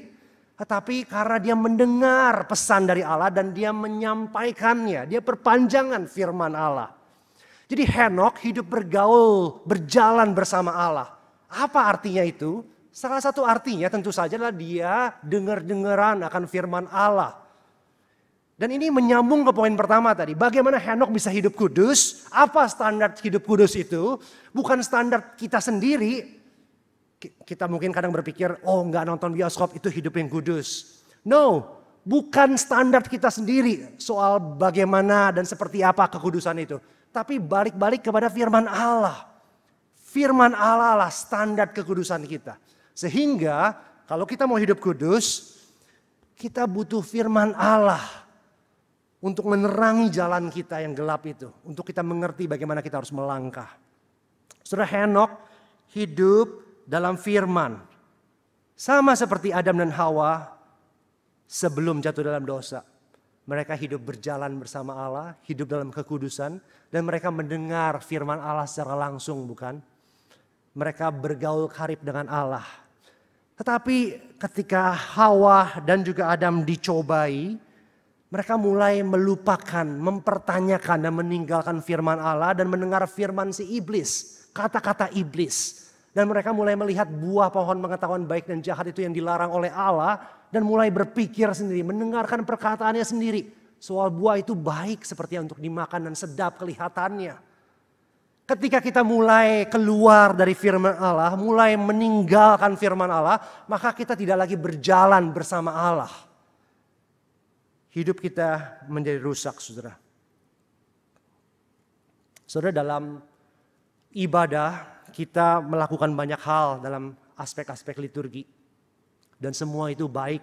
tetapi karena dia mendengar pesan dari Allah dan dia menyampaikannya. Dia perpanjangan firman Allah. Jadi Henok hidup bergaul, berjalan bersama Allah. Apa artinya itu? Salah satu artinya tentu saja adalah dia dengar-dengaran akan firman Allah. Dan ini menyambung ke poin pertama tadi. Bagaimana Henok bisa hidup kudus? Apa standar hidup kudus itu? Bukan standar kita sendiri. Kita mungkin kadang berpikir, oh enggak nonton bioskop itu hidup yang kudus. No, bukan standar kita sendiri soal bagaimana dan seperti apa kekudusan itu. Tapi balik-balik kepada firman Allah. Firman Allah lah standar kekudusan kita. Sehingga kalau kita mau hidup kudus, kita butuh firman Allah untuk menerangi jalan kita yang gelap itu. Untuk kita mengerti bagaimana kita harus melangkah. Saudara, Henok hidup dalam firman. Sama seperti Adam dan Hawa sebelum jatuh dalam dosa. Mereka hidup berjalan bersama Allah, hidup dalam kekudusan, dan mereka mendengar firman Allah secara langsung, bukan? Mereka bergaul karib dengan Allah. Tetapi ketika Hawa dan juga Adam dicobai, mereka mulai melupakan, mempertanyakan dan meninggalkan firman Allah dan mendengar firman si iblis, kata-kata iblis. Dan mereka mulai melihat buah pohon pengetahuan baik dan jahat itu yang dilarang oleh Allah dan mulai berpikir sendiri, mendengarkan perkataannya sendiri. Soal buah itu baik seperti untuk dimakan dan sedap kelihatannya. Ketika kita mulai keluar dari firman Allah, mulai meninggalkan firman Allah, maka kita tidak lagi berjalan bersama Allah. Hidup kita menjadi rusak, saudara. Saudara, dalam ibadah kita melakukan banyak hal dalam aspek-aspek liturgi. Dan semua itu baik,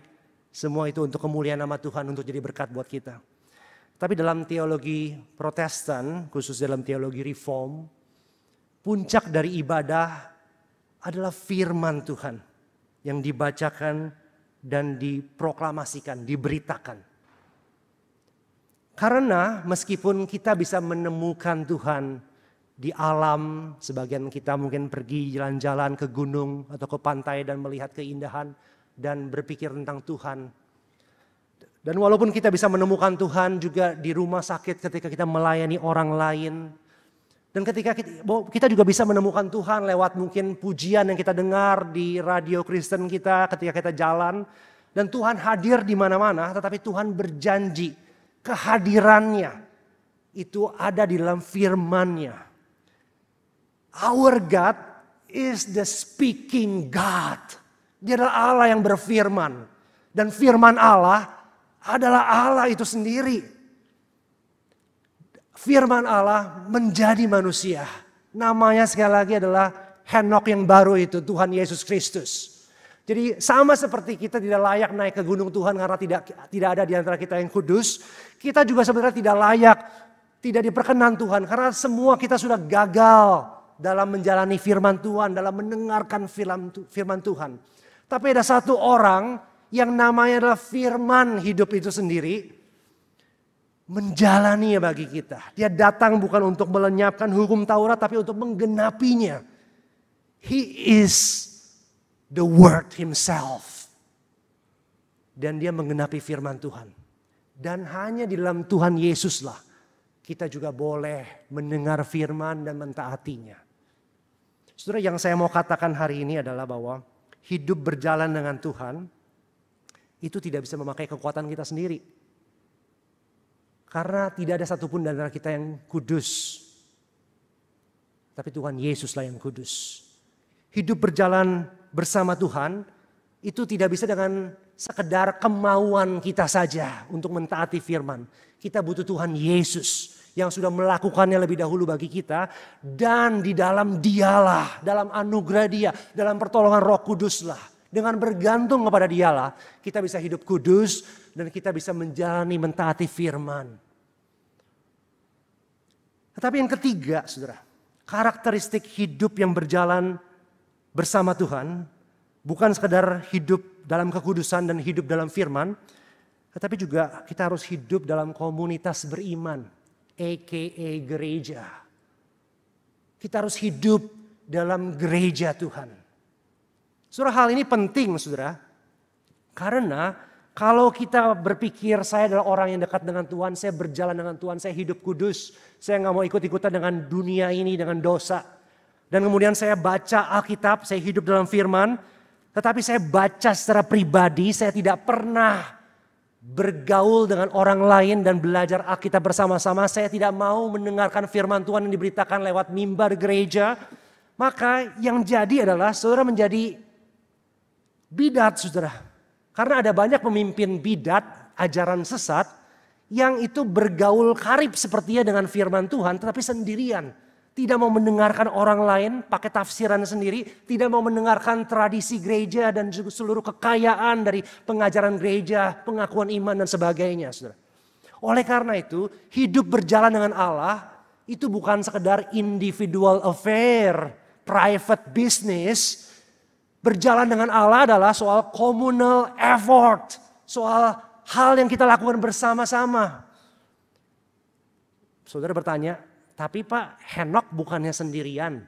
semua itu untuk kemuliaan nama Tuhan, untuk jadi berkat buat kita. Tapi dalam teologi Protestan, khusus dalam teologi Reform, puncak dari ibadah adalah firman Tuhan yang dibacakan dan diproklamasikan, diberitakan. Karena meskipun kita bisa menemukan Tuhan di alam, sebagian kita mungkin pergi jalan-jalan ke gunung atau ke pantai dan melihat keindahan dan berpikir tentang Tuhan. Dan walaupun kita bisa menemukan Tuhan juga di rumah sakit ketika kita melayani orang lain. Dan ketika kita juga bisa menemukan Tuhan lewat mungkin pujian yang kita dengar di radio Kristen kita ketika kita jalan. Dan Tuhan hadir di mana-mana, tetapi Tuhan berjanji kehadirannya itu ada di dalam firman-Nya. Our God is the speaking God. Dia adalah Allah yang berfirman. Dan firman Allah adalah Allah itu sendiri. Firman Allah menjadi manusia. Namanya sekali lagi adalah Henok yang baru itu, Tuhan Yesus Kristus. Jadi sama seperti kita tidak layak naik ke gunung Tuhan karena tidak ada di antara kita yang kudus. Kita juga sebenarnya tidak layak, tidak diperkenan Tuhan. Karena semua kita sudah gagal dalam menjalani firman Tuhan, dalam mendengarkan firman Tuhan. Tapi ada satu orang yang namanya adalah firman hidup itu sendiri. Menjalani bagi kita. Dia datang bukan untuk melenyapkan hukum Taurat tapi untuk menggenapinya. He is the Word Himself. Dan dia menggenapi firman Tuhan. Dan hanya di dalam Tuhan Yesuslah kita juga boleh mendengar firman dan mentaatinya. Saudara, yang saya mau katakan hari ini adalah bahwa hidup berjalan dengan Tuhan itu tidak bisa memakai kekuatan kita sendiri. Karena tidak ada satupun dari kita yang kudus. Tapi Tuhan Yesuslah yang kudus. Hidup berjalan bersama Tuhan itu tidak bisa dengan sekedar kemauan kita saja untuk mentaati firman. Kita butuh Tuhan Yesus yang sudah melakukannya lebih dahulu bagi kita. Dan di dalam Dialah, dalam anugerah Dia, dalam pertolongan Roh Kuduslah. Dengan bergantung kepada Dialah, kita bisa hidup kudus dan kita bisa menjalani mentaati firman. Tetapi yang ketiga, saudara, karakteristik hidup yang berjalan bersama Tuhan bukan sekedar hidup dalam kekudusan dan hidup dalam firman, tetapi juga kita harus hidup dalam komunitas beriman, aka gereja. Kita harus hidup dalam gereja Tuhan. Saudara, hal ini penting, saudara, karena kalau kita berpikir saya adalah orang yang dekat dengan Tuhan, saya berjalan dengan Tuhan, saya hidup kudus, saya nggak mau ikut-ikutan dengan dunia ini, dengan dosa. Dan kemudian saya baca Alkitab, saya hidup dalam firman, tetapi saya baca secara pribadi, saya tidak pernah bergaul dengan orang lain dan belajar Alkitab bersama-sama. Saya tidak mau mendengarkan firman Tuhan yang diberitakan lewat mimbar gereja. Maka yang jadi adalah saudara menjadi bidat, saudara. Karena ada banyak pemimpin bidat, ajaran sesat, yang itu bergaul karib sepertinya dengan firman Tuhan, tetapi sendirian. Tidak mau mendengarkan orang lain pakai tafsiran sendiri. Tidak mau mendengarkan tradisi gereja dan juga seluruh kekayaan dari pengajaran gereja, pengakuan iman dan sebagainya. Saudara. Oleh karena itu, hidup berjalan dengan Allah itu bukan sekedar individual affair, private business. Berjalan dengan Allah adalah soal communal effort, soal hal yang kita lakukan bersama-sama. Saudara bertanya, tapi Pak, Henok bukannya sendirian?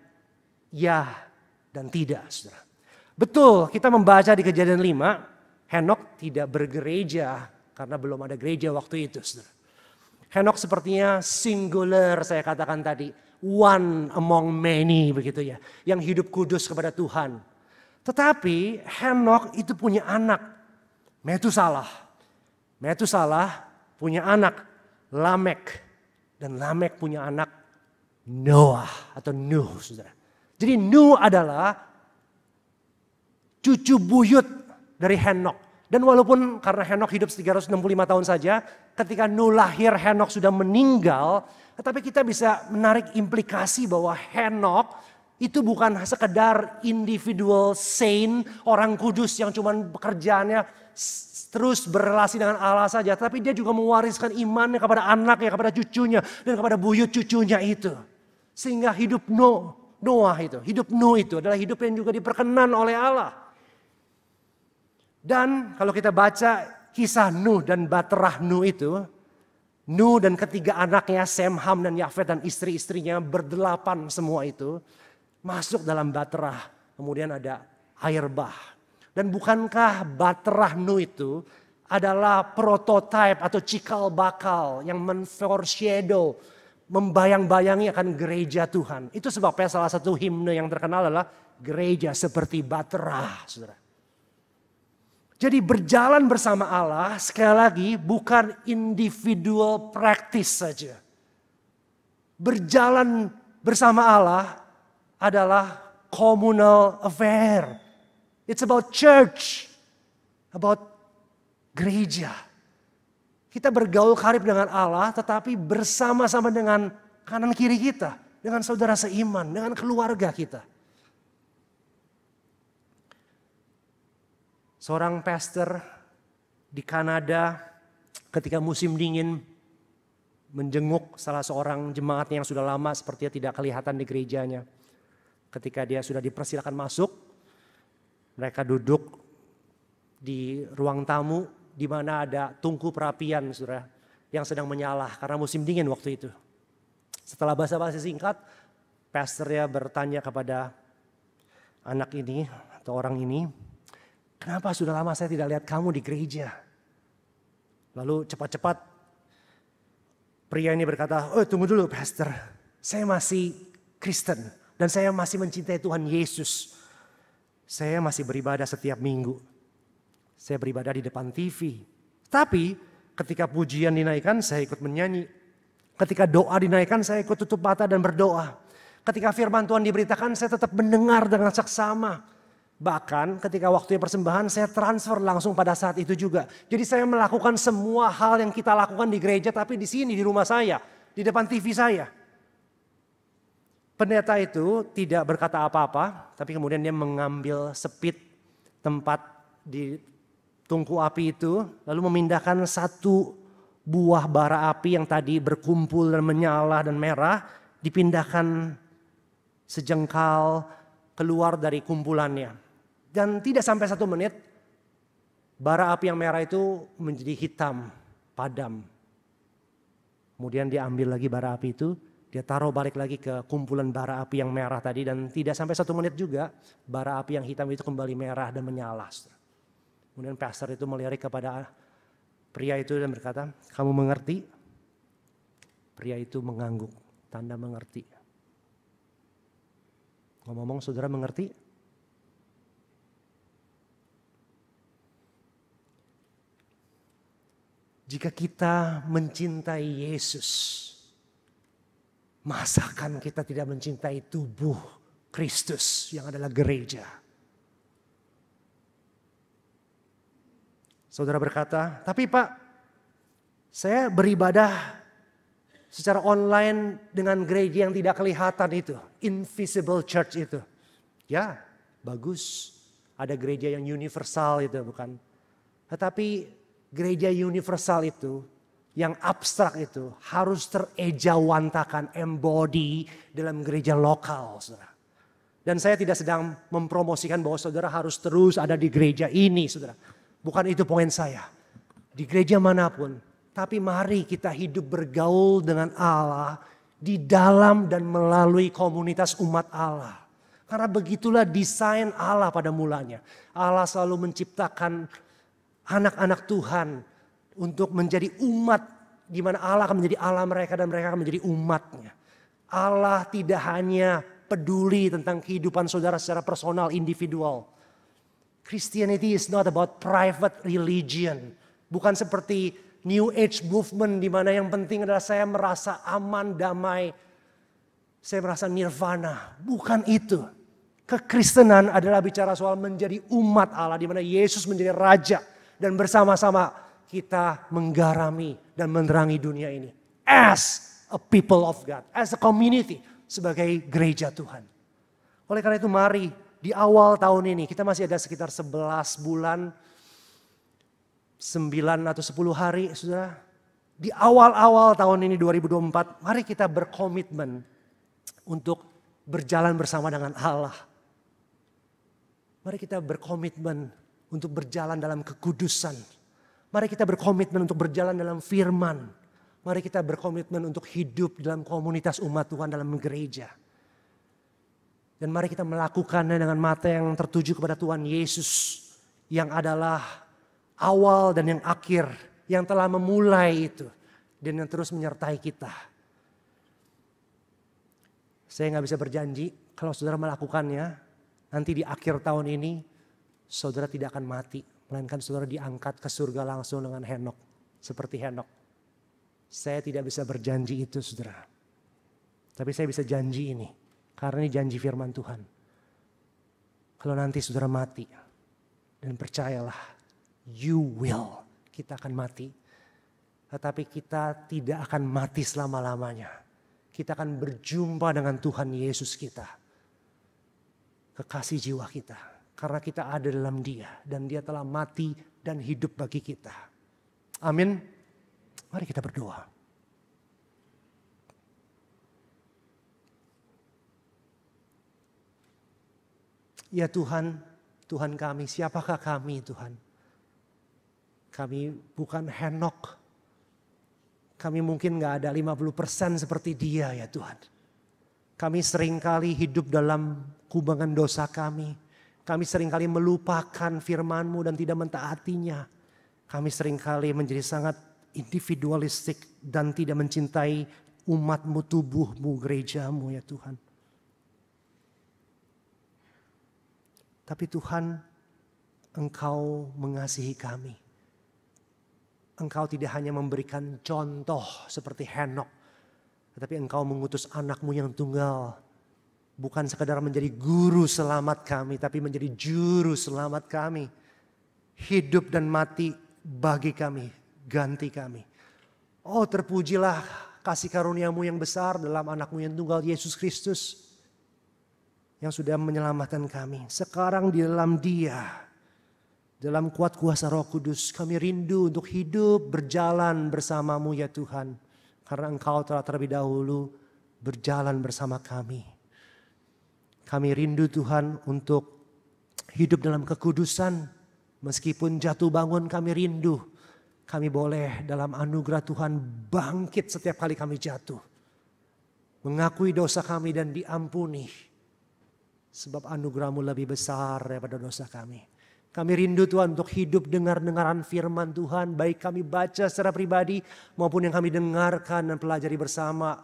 Ya dan tidak, saudara. Betul, kita membaca di Kejadian 5, Henok tidak bergereja karena belum ada gereja waktu itu, saudara. Henok sepertinya singular, saya katakan tadi, one among many begitu ya, yang hidup kudus kepada Tuhan. Tetapi Henok itu punya anak, Metusalah. Metusalah punya anak, Lamek. Dan Lamek punya anak, Noah atau Nuh, saudara. Jadi Nuh adalah cucu buyut dari Henok. Dan walaupun karena Henok hidup 365 tahun saja, ketika Nuh lahir Henok sudah meninggal, tetapi kita bisa menarik implikasi bahwa Henok itu bukan sekedar individual saint, orang kudus yang cuman pekerjaannya terus berrelasi dengan Allah saja, tapi dia juga mewariskan imannya kepada anaknya, kepada cucunya, dan kepada buyut cucunya itu. Sehingga hidup Noah itu, hidup Nuh itu adalah hidup yang juga diperkenan oleh Allah. Dan kalau kita baca kisah Nuh dan Baterah Nuh itu, Nuh dan ketiga anaknya Sem, Ham, dan Yafet dan istri-istrinya berdelapan semua itu masuk dalam Baterah. Kemudian ada air bah. Dan bukankah Baterah Nuh itu adalah prototipe atau cikal bakal yang men-foreshadow, membayang-bayangi akan gereja Tuhan. Itu sebabnya salah satu himne yang terkenal adalah gereja seperti Baterah, saudara. Jadi berjalan bersama Allah sekali lagi bukan individual practice saja. Berjalan bersama Allah adalah communal affair. It's about church, about gereja. Kita bergaul karib dengan Allah tetapi bersama-sama dengan kanan kiri kita. Dengan saudara seiman, dengan keluarga kita. Seorang pastor di Kanada ketika musim dingin menjenguk salah seorang jemaatnya yang sudah lama sepertinya tidak kelihatan di gerejanya. Ketika dia sudah dipersilakan masuk, mereka duduk di ruang tamu di mana ada tungku perapian, saudara, yang sedang menyala karena musim dingin waktu itu. Setelah basa-basi singkat, pastornya bertanya kepada anak ini atau orang ini, kenapa sudah lama saya tidak lihat kamu di gereja? Lalu cepat-cepat pria ini berkata, oh tunggu dulu pastor, saya masih Kristen dan saya masih mencintai Tuhan Yesus. Saya masih beribadah setiap minggu. Saya beribadah di depan TV. Tapi ketika pujian dinaikkan saya ikut menyanyi. Ketika doa dinaikkan saya ikut tutup mata dan berdoa. Ketika firman Tuhan diberitakan saya tetap mendengar dengan seksama. Bahkan ketika waktunya persembahan saya transfer langsung pada saat itu juga. Jadi saya melakukan semua hal yang kita lakukan di gereja tapi di sini di rumah saya. Di depan TV saya. Pendeta itu tidak berkata apa-apa, tapi kemudian dia mengambil sepit tempat di tungku api itu, lalu memindahkan satu buah bara api yang tadi berkumpul dan menyala dan merah, dipindahkan sejengkal keluar dari kumpulannya. Dan tidak sampai 1 menit, bara api yang merah itu menjadi hitam, padam. Kemudian dia ambil lagi bara api itu, dia taruh balik lagi ke kumpulan bara api yang merah tadi dan tidak sampai 1 menit juga bara api yang hitam itu kembali merah dan menyala. Kemudian pastor itu melirik kepada pria itu dan berkata, kamu mengerti? Pria itu mengangguk, tanda mengerti. Ngomong-ngomong saudara mengerti? Jika kita mencintai Yesus, masakan kita tidak mencintai tubuh Kristus yang adalah gereja? Saudara berkata, tapi Pak, saya beribadah secara online dengan gereja yang tidak kelihatan itu. Invisible church itu. Ya, bagus. Ada gereja yang universal itu bukan. Tetapi gereja universal itu, yang abstrak itu harus terejawantakan, embody dalam gereja lokal, saudara. Dan saya tidak sedang mempromosikan bahwa saudara harus terus ada di gereja ini, saudara. Bukan itu poin saya. di gereja manapun. Tapi mari kita hidup bergaul dengan Allah di dalam dan melalui komunitas umat Allah. Karena begitulah desain Allah pada mulanya. Allah selalu menciptakan anak-anak Tuhan untuk menjadi umat, di mana Allah akan menjadi Allah mereka dan mereka akan menjadi umatnya. Allah tidak hanya peduli tentang kehidupan saudara secara personal, individual. Christianity is not about private religion. Bukan seperti New Age movement di mana yang penting adalah saya merasa aman, damai. Saya merasa nirvana. Bukan itu. Kekristenan adalah bicara soal menjadi umat Allah di mana Yesus menjadi raja dan bersama-sama kita menggarami dan menerangi dunia ini as a people of God, as a community, sebagai gereja Tuhan. Oleh karena itu mari di awal tahun ini kita masih ada sekitar 11 bulan, 9 atau 10 hari saudara. Di awal-awal tahun ini 2024 mari kita berkomitmen untuk berjalan bersama dengan Allah. Mari kita berkomitmen untuk berjalan dalam kekudusan. Mari kita berkomitmen untuk berjalan dalam firman. Mari kita berkomitmen untuk hidup dalam komunitas umat Tuhan dalam gereja. Dan mari kita melakukannya dengan mata yang tertuju kepada Tuhan Yesus. Yang adalah awal dan yang akhir. Yang telah memulai itu. Dan yang terus menyertai kita. Saya gak bisa berjanji kalau saudara melakukannya. Nanti di akhir tahun ini saudara tidak akan mati. Melainkan saudara diangkat ke surga langsung dengan Henok. Seperti Henok. Saya tidak bisa berjanji itu saudara. Tapi saya bisa janji ini. Karena ini janji firman Tuhan. Kalau nanti saudara mati. Dan percayalah. You will. Kita akan mati. Tetapi kita tidak akan mati selama-lamanya. Kita akan berjumpa dengan Tuhan Yesus kita. Kekasih jiwa kita. Karena kita ada dalam Dia. Dan Dia telah mati dan hidup bagi kita. Amin. Mari kita berdoa. Ya Tuhan, Tuhan kami, siapakah kami Tuhan? Kami bukan Henok. Kami mungkin gak ada 50% seperti Dia ya Tuhan. Kami seringkali hidup dalam kubangan dosa kami. Kami seringkali melupakan firman-Mu dan tidak mentaatinya. Kami seringkali menjadi sangat individualistik dan tidak mencintai umat-Mu, tubuh-Mu, gereja-Mu ya Tuhan. Tapi Tuhan, Engkau mengasihi kami. Engkau tidak hanya memberikan contoh seperti Henok. Tetapi Engkau mengutus anak-Mu yang tunggal. Bukan sekadar menjadi guru selamat kami, tapi menjadi juru selamat kami. Hidup dan mati bagi kami, ganti kami. Oh terpujilah kasih karunia-Mu yang besar dalam anak-Mu yang tunggal Yesus Kristus. Yang sudah menyelamatkan kami. Sekarang di dalam Dia, dalam kuat kuasa Roh Kudus, kami rindu untuk hidup berjalan bersama-Mu ya Tuhan. Karena Engkau telah terlebih dahulu berjalan bersama kami. Kami rindu Tuhan untuk hidup dalam kekudusan. Meskipun jatuh bangun kami rindu. Kami boleh dalam anugerah Tuhan bangkit setiap kali kami jatuh. Mengakui dosa kami dan diampuni. Sebab anugerah-Mu lebih besar daripada dosa kami. Kami rindu Tuhan untuk hidup dengar-dengaran firman Tuhan. Baik kami baca secara pribadi maupun yang kami dengarkan dan pelajari bersama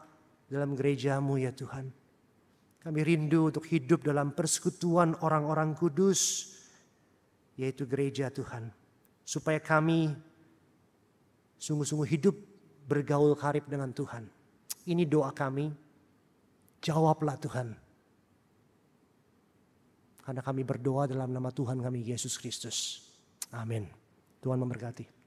dalam gereja-Mu ya Tuhan. Kami rindu untuk hidup dalam persekutuan orang-orang kudus. Yaitu gereja Tuhan. Supaya kami sungguh-sungguh hidup bergaul karib dengan Tuhan. Ini doa kami. Jawablah Tuhan. Karena kami berdoa dalam nama Tuhan kami Yesus Kristus. Amin. Tuhan memberkati.